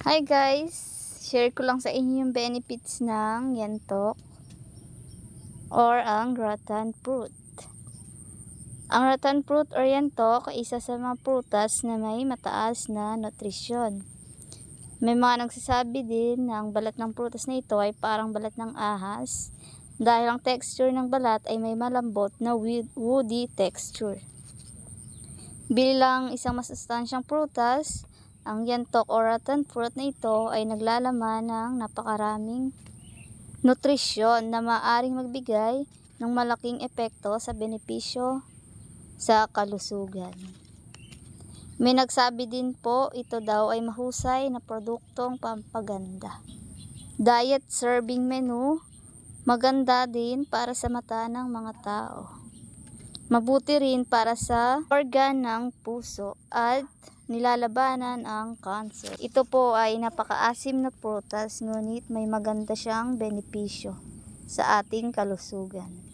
Hi guys! Share ko lang sa inyo yung benefits ng yantok or ang rattan fruit. Ang rattan fruit or yantok ay isa sa mga prutas na may mataas na nutrisyon. May mga nagsasabi din na ang balat ng prutas na ito ay parang balat ng ahas dahil ang texture ng balat ay may malambot na woody texture. Bilang isang masustansyang prutas, ang yantok o rattan fruit na ito ay naglalaman ng napakaraming nutrisyon na maaaring magbigay ng malaking epekto sa benepisyo sa kalusugan. May nagsabi din po ito daw ay mahusay na produktong pampaganda. Diet serving menu, maganda din para sa mata ng mga tao. Mabuti rin para sa organ ng puso at nilalabanan ang cancer. Ito po ay napakaasim na prutas ngunit may maganda siyang benepisyo sa ating kalusugan.